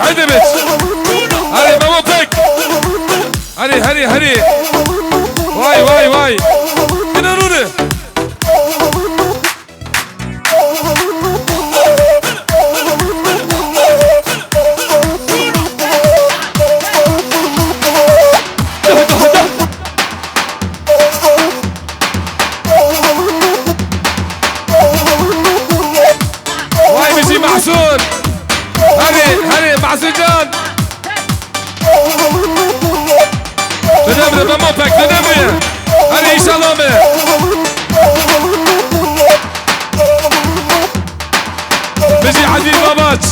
هيدي بيتش هري مامو بيك هري هري هري واي واي واي نوني واي بيجي محسون هري هري محسون جان تنمر مامو بيك تنمر هري شالومي بيجي عديل باباتش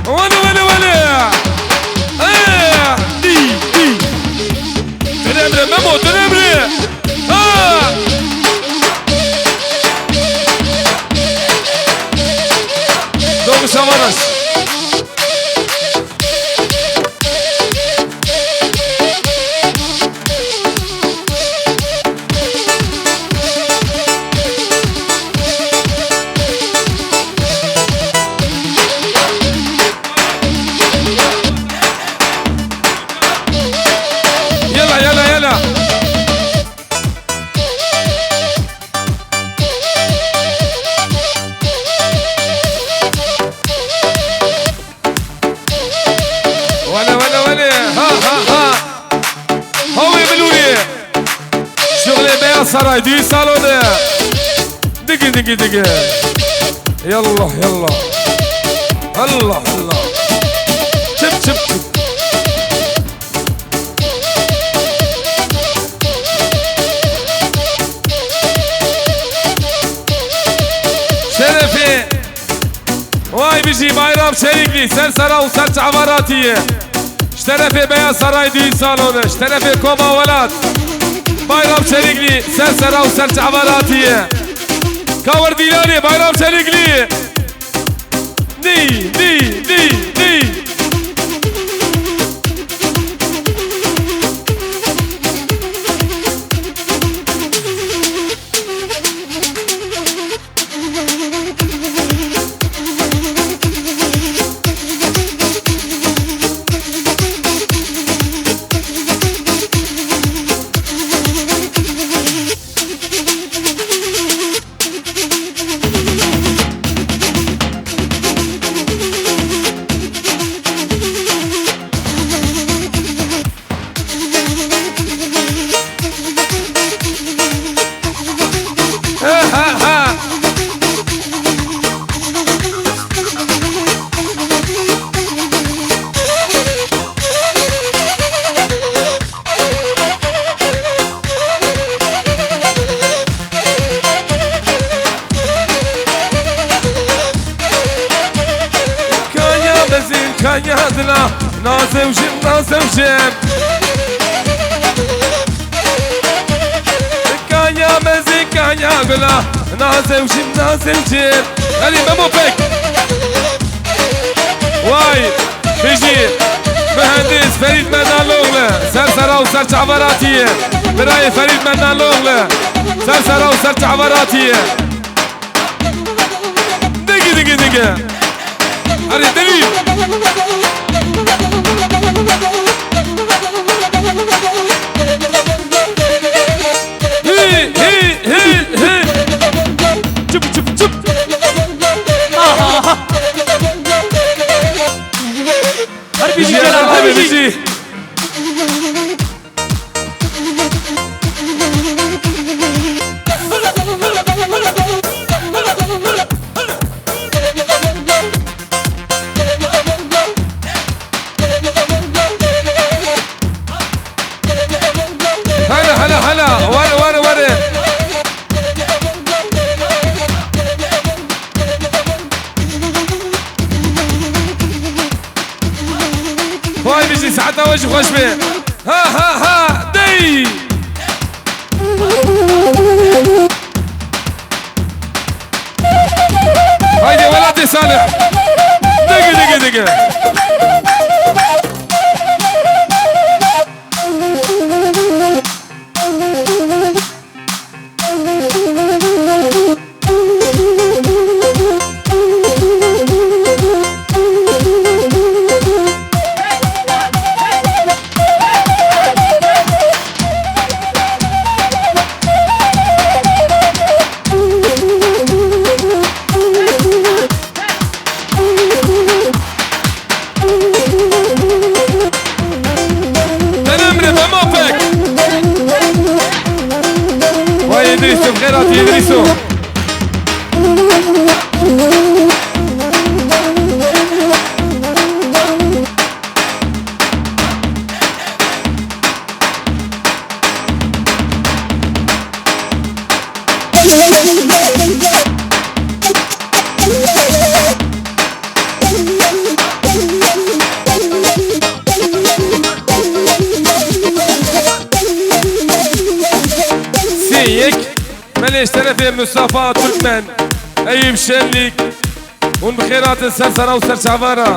ولا ولا ولا ايه دي تنمر مامو تنمر دوغ شمرس يلا يلا يلا ولا ولا ولا ها هو يعملولي شغل بيع سراي دي صالون دقي دقي دقي يلا يلا الله الله شب شب شب شرفي واي بيجي بايرام شريكلي سرسرة وسرچ عماراتية اشترفي بيا سراي دي صالون اشترفي كوما ولاد بايرام شريكلي سرسرة وسرچ عماراتية كاور ديلاني بايرام شريكلي دي دي دي دي كيادنا نازم جيم نازم جيم كايا مزي كايا قلا نازم جيم نازم جيم هلي مامو بيك واي بيجي مهندس فريد منان لوغلة سرسرة وسرچ عباراتية براي فريد منان لوغلة سرسرة وسرچ عباراتية دقي دقي دقي هري دليل هي هي هي هي شوف شوف شوف بيجي بيجي هاي بيجي ساعتها وجه خوش بيه ها ها ها دي هايدي ولدي صالح دقي دقي دقي إدريسو بخيراتي إدريسو مليش تلفي مصطفى تركمان أيوب شليك ون بخيرات السرسرة وسرشعبارة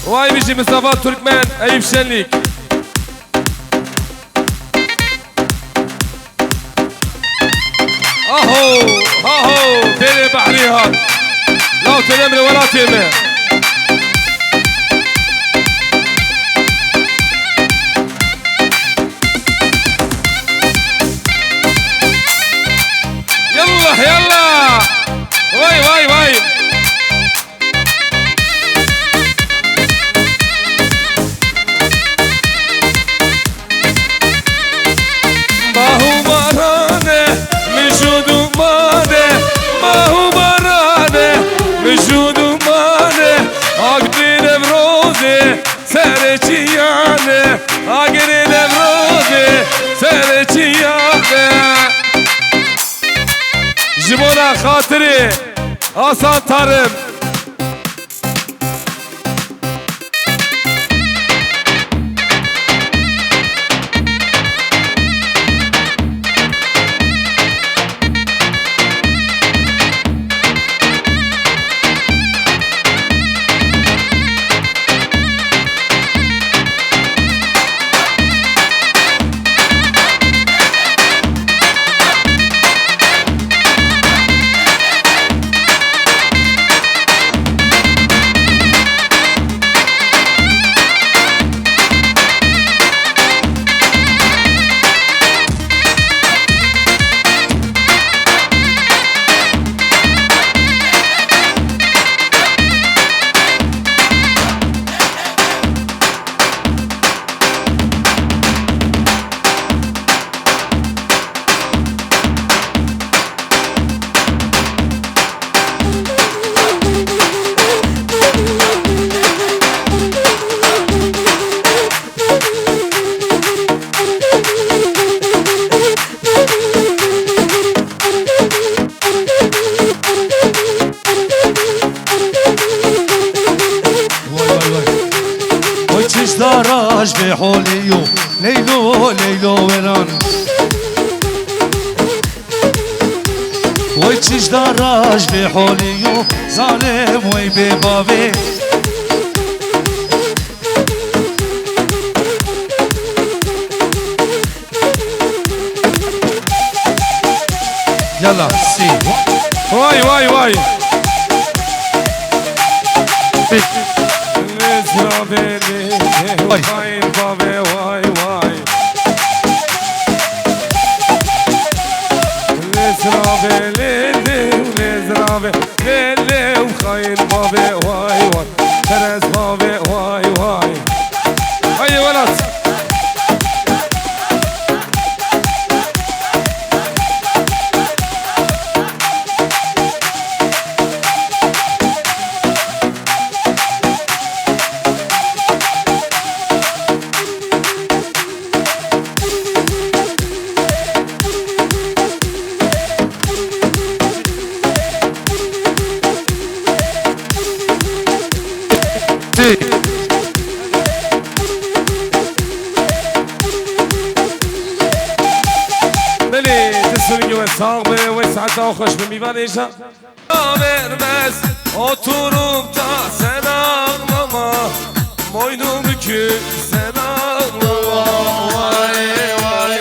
واي بيجي مصطفى تركمان أيوب شليك اهو تيري بحري هاد لو تلمري ولا تيمي يلا واي ما هو برانه من جود مانه ما هو برانه من جود مانه اقدر بروزي سرچيانه اقدر بروزي سرچيانه جبونا خاطري آسان تارم داراج به حالیو لیلو وران وای چیش داراج به حالیو ظالم وای به بابه يلا سي واي هيا ولد صاغبه وسعت خوش بمیوانیشا vermez oturup da sen ağlama boynum bükük sen ağlama vay vay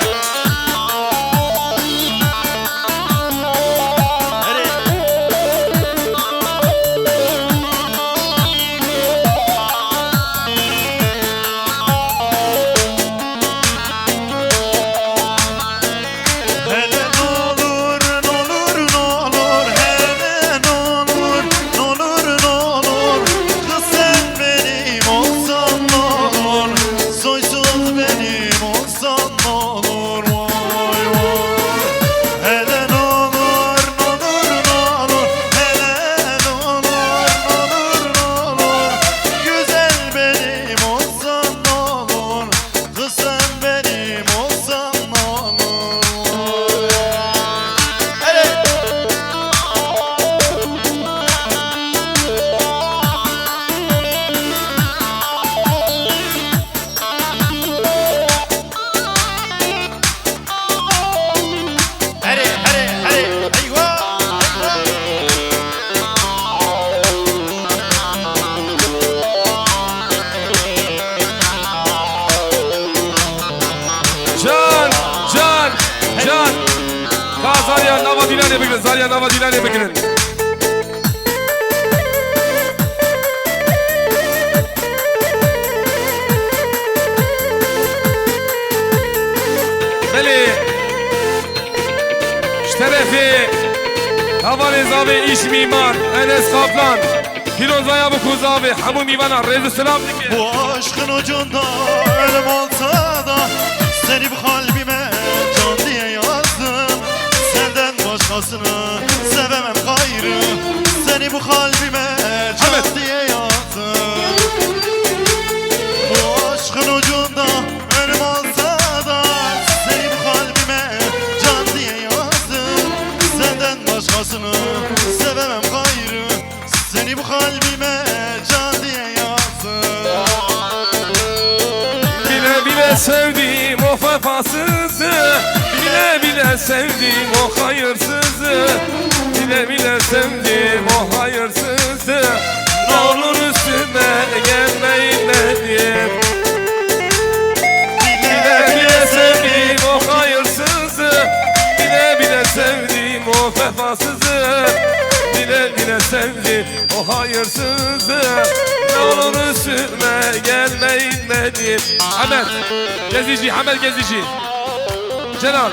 Soysuz benim dilani bigrin. Zarya nava dilani bigrin. Beli. Şterefi. Havali zavi iş mimar. Enes Kaplan. Firoz Vaya bu kuzavi. Hamu mivana. Rezu selam dike. Bu aşkın ucunda ölüm olsa da seni bu kalbime can diye yazdım. Senden başkasını sevemem gayrı. Seni bu kalbime can Evet. diye yazdım. Bu aşkın ucunda ölüm olsa da seni bu kalbime can diye yazdım. Senden başkasını sevemem gayrı. Seni bu kalbime can diye yazdım. Bile bile sevdim o vefasızı. Bile bile sevdim o hayırsızı. Bile bile sevdim o hayırsızı. Ne olur üstüme gelmeyin dedim. Bile bile sevdim o hayırsızı. Bile bile sevdim o vefasızı. Bile bile sevdim o hayırsızı. Ne olur üstüme gelmeyin dedim. Ahmet Gezici, Ahmet Gezici. Celal.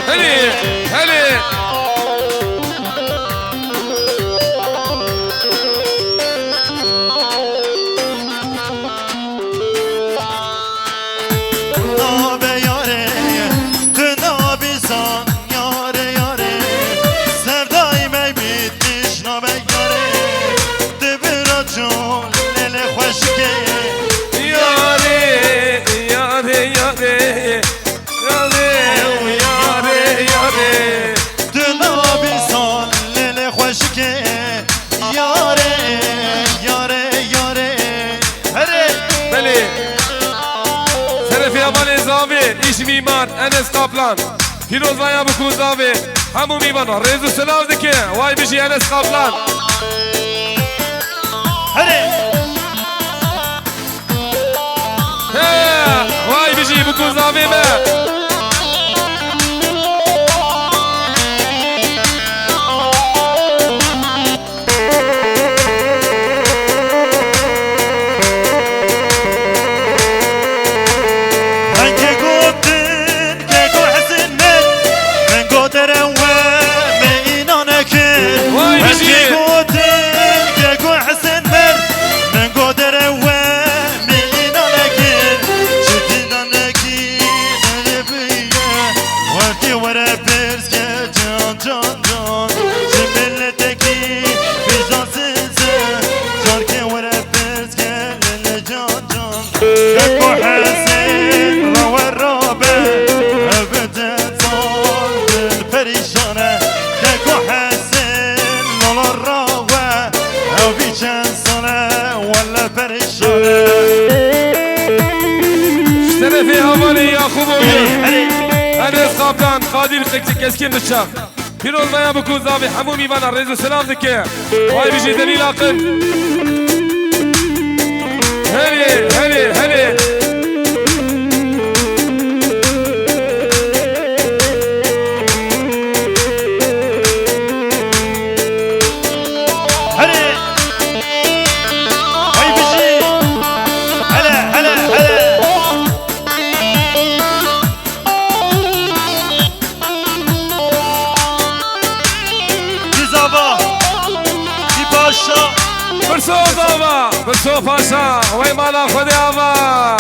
Hadi, hadi. Nabe yare, dün abi san yare yare. Sevdayım ey bitmiş nabe yare. Dibir acun lele hoşke. Yare, yare, yare. Yare, yare, yare. Dün abi san lele hoşke. Yare, yare, yare. Hele. Beli. Serefi Yaman Zavi, iş mimar Enes Kaplan. Firoz Vaya bu kuzavi. Hamu mimana. Rezu selam dike. Vay bişi Enes Kaplan. Hele. He, vay bişi bu kuzavi me. Şerefi Havali Yakup Oyu. Enes Kaplan, Kadir Keskin Bıçak. Firoz Vaya bu kuzavi. Hamu mimana. Rezu selam dike. Vay bişi Delil Akın. Heli, heli, heli. Bursa Dava, Bursa Paşa, vay mala Khodi Ava.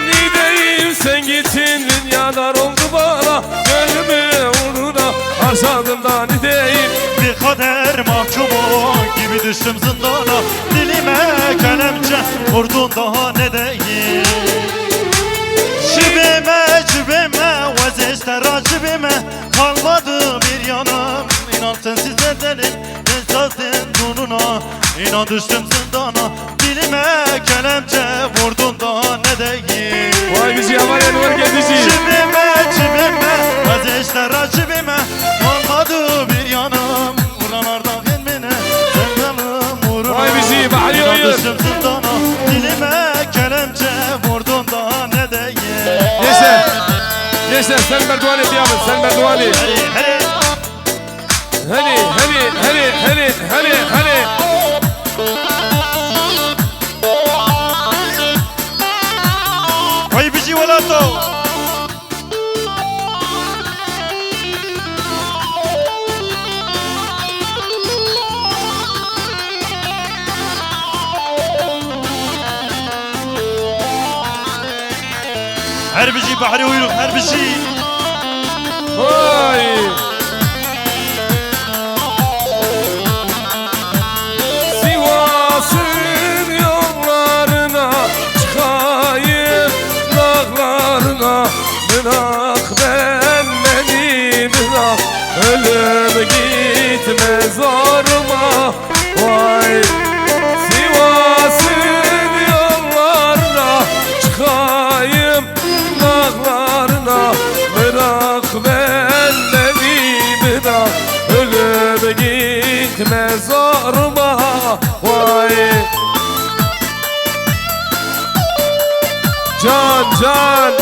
Gideyim sen gittin dünyadan oldu bana. Gönlümü uğruna harcadım da gideyim. Bir kader mahkumu gibi düştüm zindana. Dilime kelepçe vurdun daha ne değil. Cibime cibime vazgeçte racibime. Kalmadı bir yanım. İnan sensiz edelim. Ben zaten donuna. İnan düştüm zindana. Dilime kelepçe vurdun daha ne değil. Vay bizi yaman Enver Gezici. Cibime cibime vazgeçte racibime. Kalmadı Kardeşler sen Merduani diyemez. Sen Merduani. Heli. Vay bici velato. Her bici bahri uyruk her bici. Vay. Sivas'ın yollarına çıkayım dağlarına. Bırak beni bırak, ölüm gitme zoruma. Vay. Sivas'ın yollarına çıkayım dağlarına. Bırak beni bırak, ölüm gitme zoruma. Vay. Can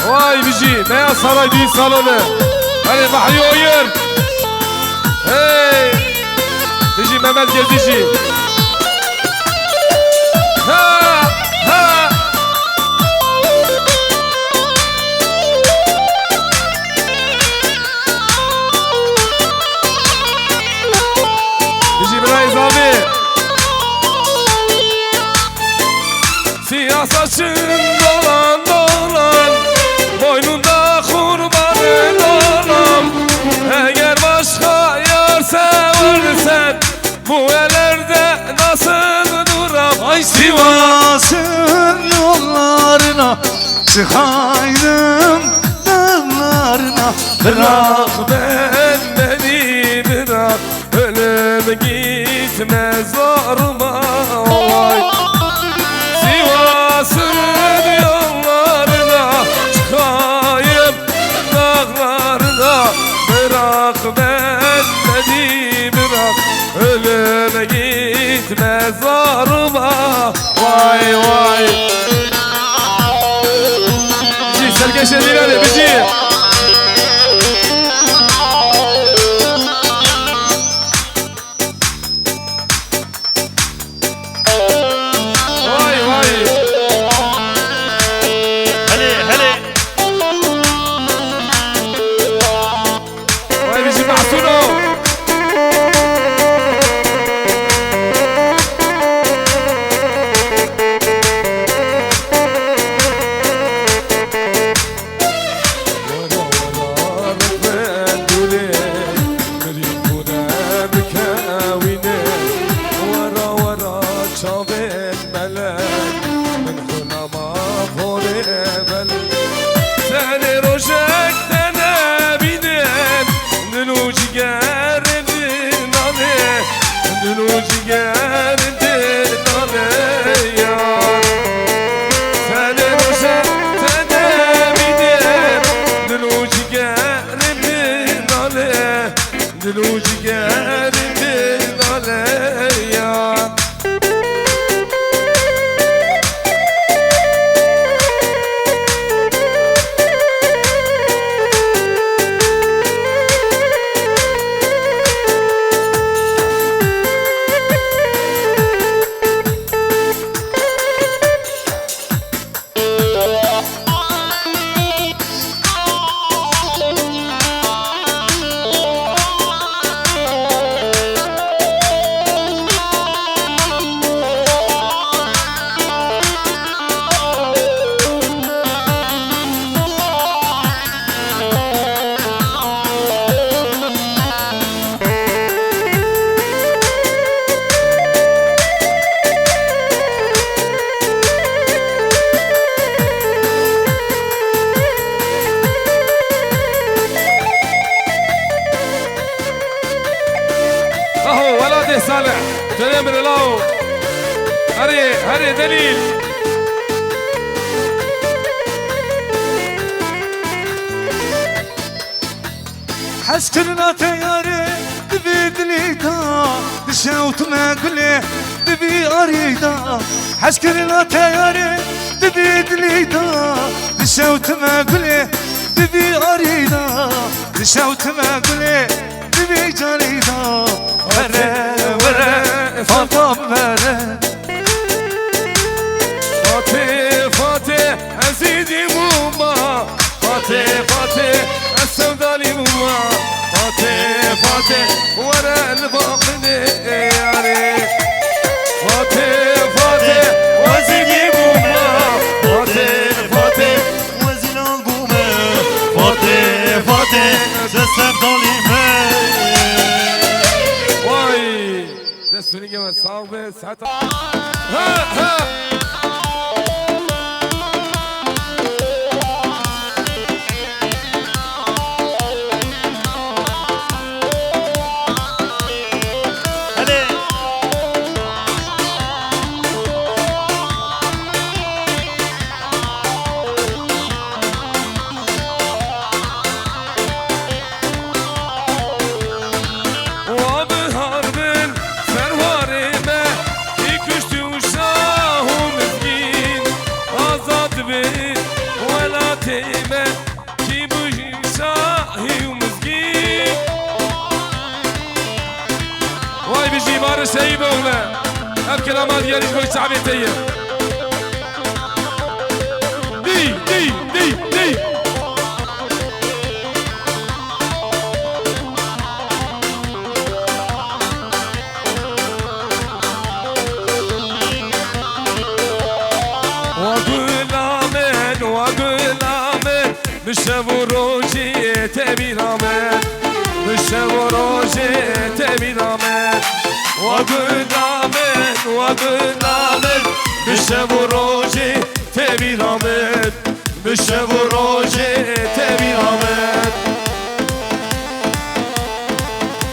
vay bici Beyaz Saray düğün salonu. Hadi Bahri oyun. Hey bici Mehmet Gezici. Ha. Bici Beyaz abi. Siyah saçın dolan boynunda kurbanın olam. Eğer başka yar seversen bu ellerde nasıl duram? Ay Sivas'ın yollarına çıkaydım dağlarına. Bırak beni bırak, ölüm gitme zoruma. Vay. Sivas'ın yollarına çıkayım dağlarına. Bırak beni bırak, ölüm gitme zoruma. Vay. Bici Sergeç Edirali bici. صالح تنمر له هري دليل حسكرنا تياري دبي دليتا دشوت ما قلي دبي أريدا حسكرنا تياري دبي دليدا دشوت ما قولي دبي أريدا دشوت ما قولي دبي جريدا ورا ورا فاطم ورا فاتي فاتي أزيدي موما فاتي فاتي السوداني موما فاتي فاتي ورا الباقني يعني فاتي فاتي وزيدي موما فاتي فاتي وزين البومة فاتي فاتي تستبدلي واي دستوني جمال صعبة ساعتها ها ها واي بيجي مارس سيبه ولا الكلامات ديالي شوي صعبتيه دي دي دي دي واقول آمن بالشب وروجي تبي آمن بالشب وروجي تبي آمن واقول آمن بالشب وروجي تبي آمن بالشب وروجي تبي آمن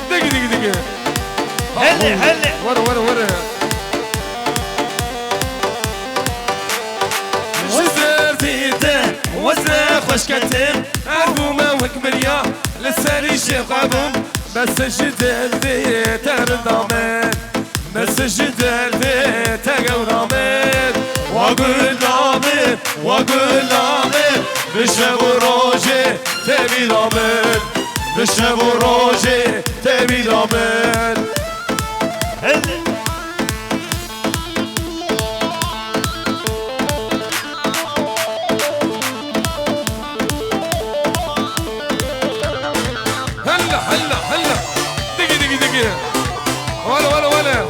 دقي هلي ورا وزنا خوش كتم أبوما وكمليا لساني شيخ عبوم بس الجدل ذي تردامن بس الجدل ذي تقورامن واقول آمن بشب وروجي تبي دامن بشب وروجي تبي دامن هلا دقي ولا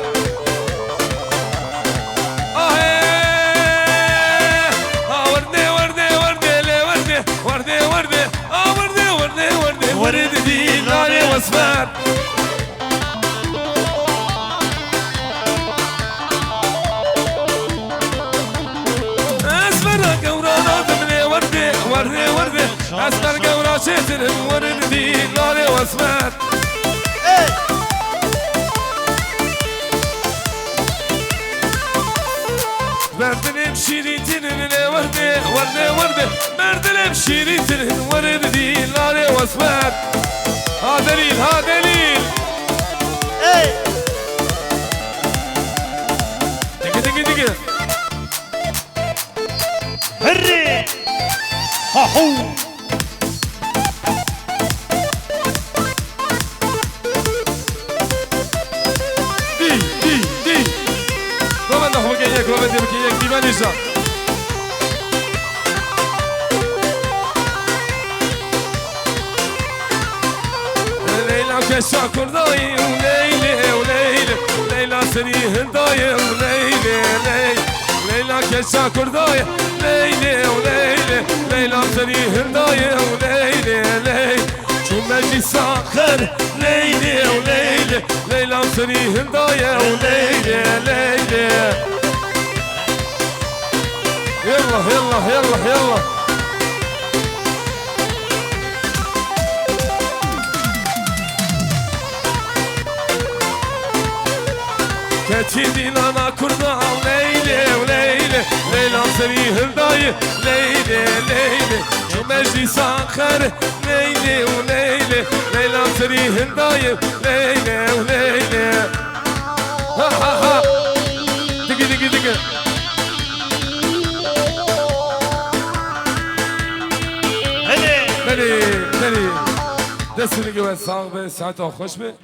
ورد دي لاري واسفار اسفر قورانا تمني وردي اسفر قورا شتر ورد دي لاري واسفار مردن بشيري تنن وردي مردن بشيري تنن ورد دي لاري واسفار ها دليل دقي هري هاهو دي كمان نحو بكيك دي مانيشا ليلى كشا كرداي وليلى سري هنداي ليلى كشا كرداي ليلى سري هنداي شو مجلس آخر ليلى سري هنداي يلا كتيدي لنا كردا ليلى سري هنداي شو مجلس آخر ليلى سري هنداي ها دقي seni. Destini güven sağ ve saat خوش be.